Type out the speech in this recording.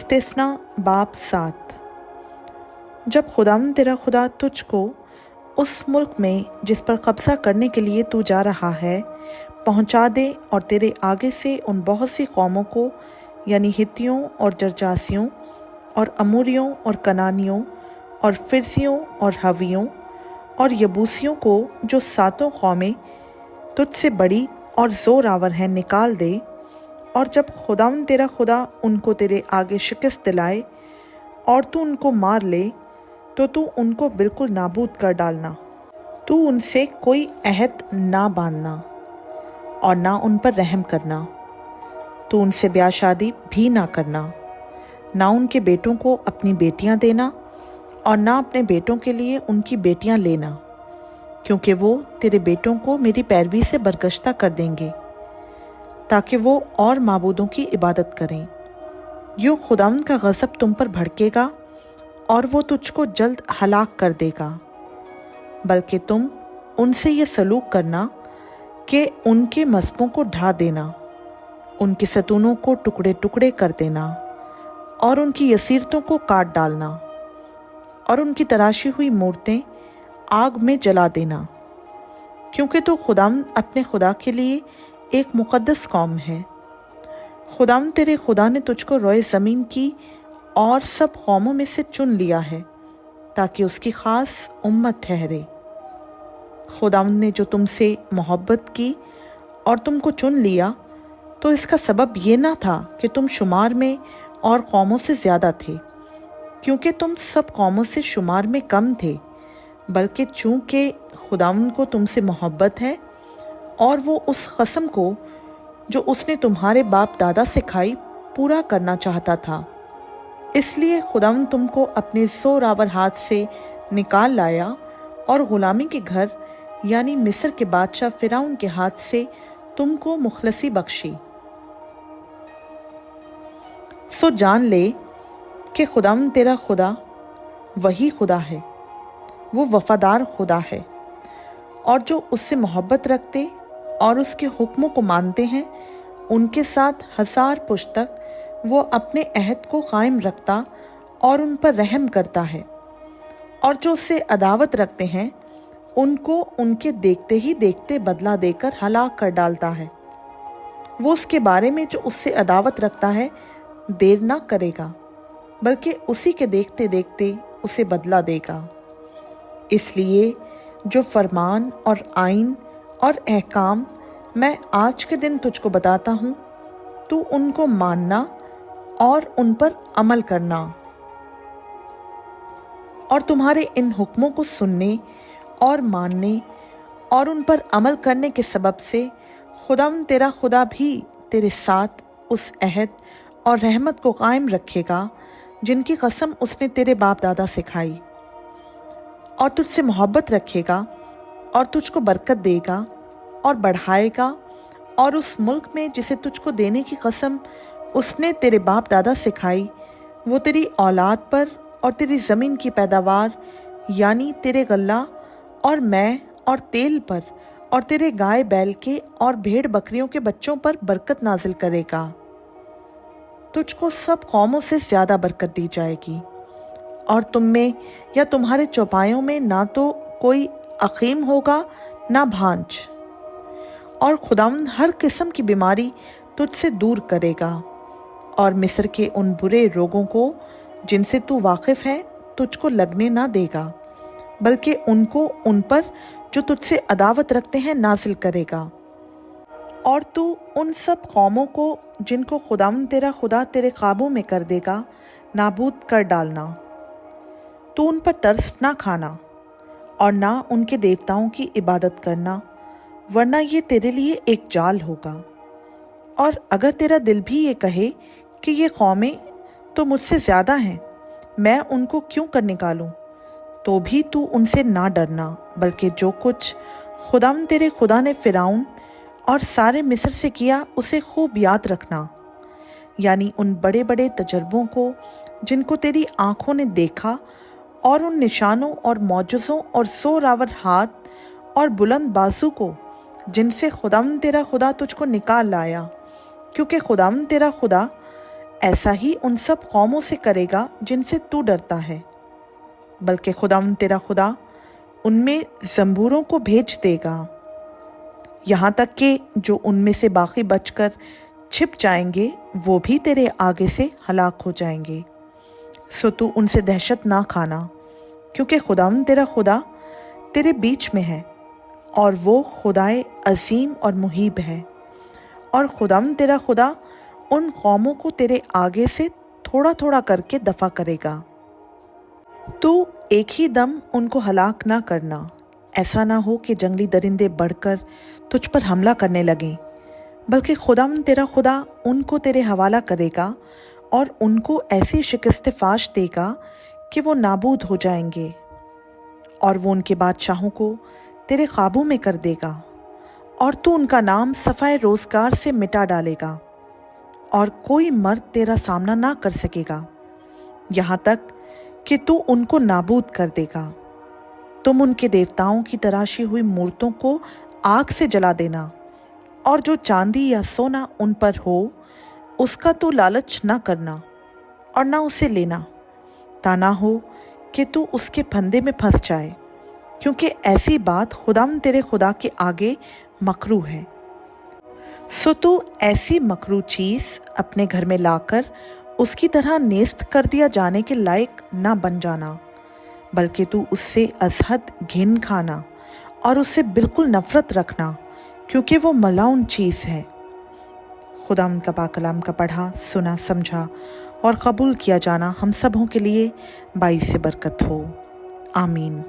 इस्तिस्ना बाब 7। जब खुदावंद तेरा खुदा तुझको उस मुल्क में जिस पर कब्ज़ा करने के लिए तू जा रहा है पहुंचा दे और तेरे आगे से उन बहुत सी कौमों को यानी हित्तियों और जरजासियों और अमोरियों और कनानियों और फिरसियों और हवियों और यबूसियों को जो सातों कौमें तुझसे बड़ी और ज़ोर आवर हैं निकाल दे। और जब खुदावंद तेरा खुदा उनको तेरे आगे शिकस्त दिलाए और तू उनको मार ले तो तू उनको बिल्कुल नाबूद कर डालना। तू उनसे कोई अहद ना बांधना और ना उन पर रहम करना। तू उनसे ब्याह शादी भी ना करना, ना उनके बेटों को अपनी बेटियां देना और ना अपने बेटों के लिए उनकी बेटियां लेना, क्योंकि वो तेरे बेटों को मेरी पैरवी से बरगश्ता कर देंगे ताकि वो और माबूदों की इबादत करें। यूँ खुदावंद का गज़ब तुम पर भड़केगा और वो तुझको जल्द हलाक कर देगा। बल्कि तुम उनसे ये सलूक करना कि उनके मस्बों को ढा देना, उनके सतूनों को टुकड़े टुकड़े कर देना और उनकी यसीरतों को काट डालना और उनकी तराशी हुई मूर्तें आग में जला देना, क्योंकि तो खुदावंद अपने खुदा के लिए एक मुक़द्दस कौम है। खुदावंद तेरे खुदा ने तुझको रोए ज़मीन की और सब कौमों में से चुन लिया है ताकि उसकी ख़ास उम्मत ठहरे। खुदावंद ने जो तुमसे मोहब्बत की और तुमको चुन लिया तो इसका सबब ये ना था कि तुम शुमार में और कौमों से ज़्यादा थे, क्योंकि तुम सब कौमों से शुमार में कम थे, बल्कि चूँकि खुदावंद को तुमसे मोहब्बत है और वो उस कसम को जो उसने तुम्हारे बाप दादा से खाई पूरा करना चाहता था। इसलिए खुदावंद तुमको अपने ज़ोरावर हाथ से निकाल लाया और ग़ुलामी के घर यानी मिस्र के बादशाह फ़िरौन के हाथ से तुमको मुखलसी बख्शी। सो जान ले कि खुदावंद तेरा खुदा वही खुदा है, वो वफ़ादार खुदा है, और जो उससे मोहब्बत रखते और उसके हुक्मों को मानते हैं उनके साथ हज़ार पुश्त तक वो अपने अहद को कायम रखता और उन पर रहम करता है। और जो उससे अदावत रखते हैं उनको उनके देखते ही देखते बदला देकर हलाक कर डालता है। वो उसके बारे में जो उससे अदावत रखता है देर ना करेगा, बल्कि उसी के देखते देखते उसे बदला देगा। इसलिए जो फरमान और आइन और अहकाम मैं आज के दिन तुझको बताता हूँ, तू उनको मानना और उन पर अमल करना। और तुम्हारे इन हुक्मों को सुनने और मानने और उन पर अमल करने के सबब से खुदावंद तेरा खुदा भी तेरे साथ उस अहद और रहमत को कायम रखेगा जिनकी कसम उसने तेरे बाप दादा से खाई, और तुझसे मोहब्बत रखेगा और तुझको बरकत देगा और बढ़ाएगा, और उस मुल्क में जिसे तुझको देने की कसम उसने तेरे बाप दादा से खाई वो तेरी औलाद पर और तेरी ज़मीन की पैदावार यानी तेरे गल्ला और मैं और तेल पर और तेरे गाय बैल के और भेड़ बकरियों के बच्चों पर बरकत नाजिल करेगा। तुझको सब कौमों से ज़्यादा बरकत दी जाएगी, और तुम में या तुम्हारे चौपायों में ना तो कोई अकीम होगा ना भांज। और खुदावंद हर किस्म की बीमारी तुझसे दूर करेगा, और मिस्र के उन बुरे रोगों को जिनसे तू वाकिफ़ है तुझको लगने ना देगा, बल्कि उनको उन पर जो तुझसे अदावत रखते हैं नाजिल करेगा। और तू उन सब कौमों को जिनको खुदावंद तेरा खुदा तेरे काबू में कर देगा नाबूद कर डालना। तू उन पर तरस ना खाना और ना उनके देवताओं की इबादत करना, वरना ये तेरे लिए एक जाल होगा। और अगर तेरा दिल भी ये कहे कि ये कौमें तो मुझसे ज़्यादा हैं, मैं उनको क्यों कर निकालूं, तो भी तू उनसे ना डरना, बल्कि जो कुछ खुदावंद तेरे खुदा ने फ़िरौन और सारे मिस्र से किया उसे खूब याद रखना, यानी उन बड़े बड़े तजर्बों को जिनको तेरी आँखों ने देखा, और उन निशानों और मौजज़ों और ज़ोरावर हाथ और बुलंद बाजू को जिनसे खुदावंद तेरा खुदा तुझको निकाल लाया, क्योंकि खुदावंद तेरा खुदा ऐसा ही उन सब कौमों से करेगा जिनसे तू डरता है, बल्कि खुदावंद तेरा खुदा उनमें ज़ंबूरों को भेज देगा, यहाँ तक कि जो उनमें से बाकी बचकर छिप जाएंगे वो भी तेरे आगे से हलाक हो जाएंगे। सो तू उनसे दहशत ना खाना, क्योंकि खुदावंद तेरा खुदा तेरे बीच में है और वो खुदाए अजीम और मुहीब है। और खुदावंद तेरा खुदा उन कौमों को तेरे आगे से थोड़ा थोड़ा करके दफ़ा करेगा। तू एक ही दम उनको हलाक ना करना, ऐसा ना हो कि जंगली दरिंदे बढ़कर तुझ पर हमला करने लगें, बल्कि खुदावंद तेरा खुदा उनको तेरे हवाला करेगा और उनको ऐसी शिकस्त फाश देगा कि वो नाबूद हो जाएंगे, और वो उनके बादशाहों को तेरे काबू में कर देगा, और तू उनका नाम सफ़ाए रोज़गार से मिटा डालेगा, और कोई मर्द तेरा सामना ना कर सकेगा, यहाँ तक कि तू उनको नाबूद कर देगा। तुम उनके देवताओं की तराशी हुई मूर्तों को आग से जला देना, और जो चांदी या सोना उन पर हो उसका तू लालच ना करना और ना उसे लेना, ता ना हो कि तू उसके फंदे में फंस जाए, क्योंकि ऐसी बात खुदावंद तेरे खुदा के आगे मकरूह है। सो तू ऐसी मकरूह चीज़ अपने घर में लाकर उसकी तरह नेस्त कर दिया जाने के लायक ना बन जाना, बल्कि तू उससे अजहद घिन खाना और उससे बिल्कुल नफ़रत रखना, क्योंकि वो मलाउन चीज़ है। खुदावंद का पाक कलाम का पढ़ा, सुना, समझा और कबूल किया जाना हम सबों के लिए बाइस बरकत हो। आमीन।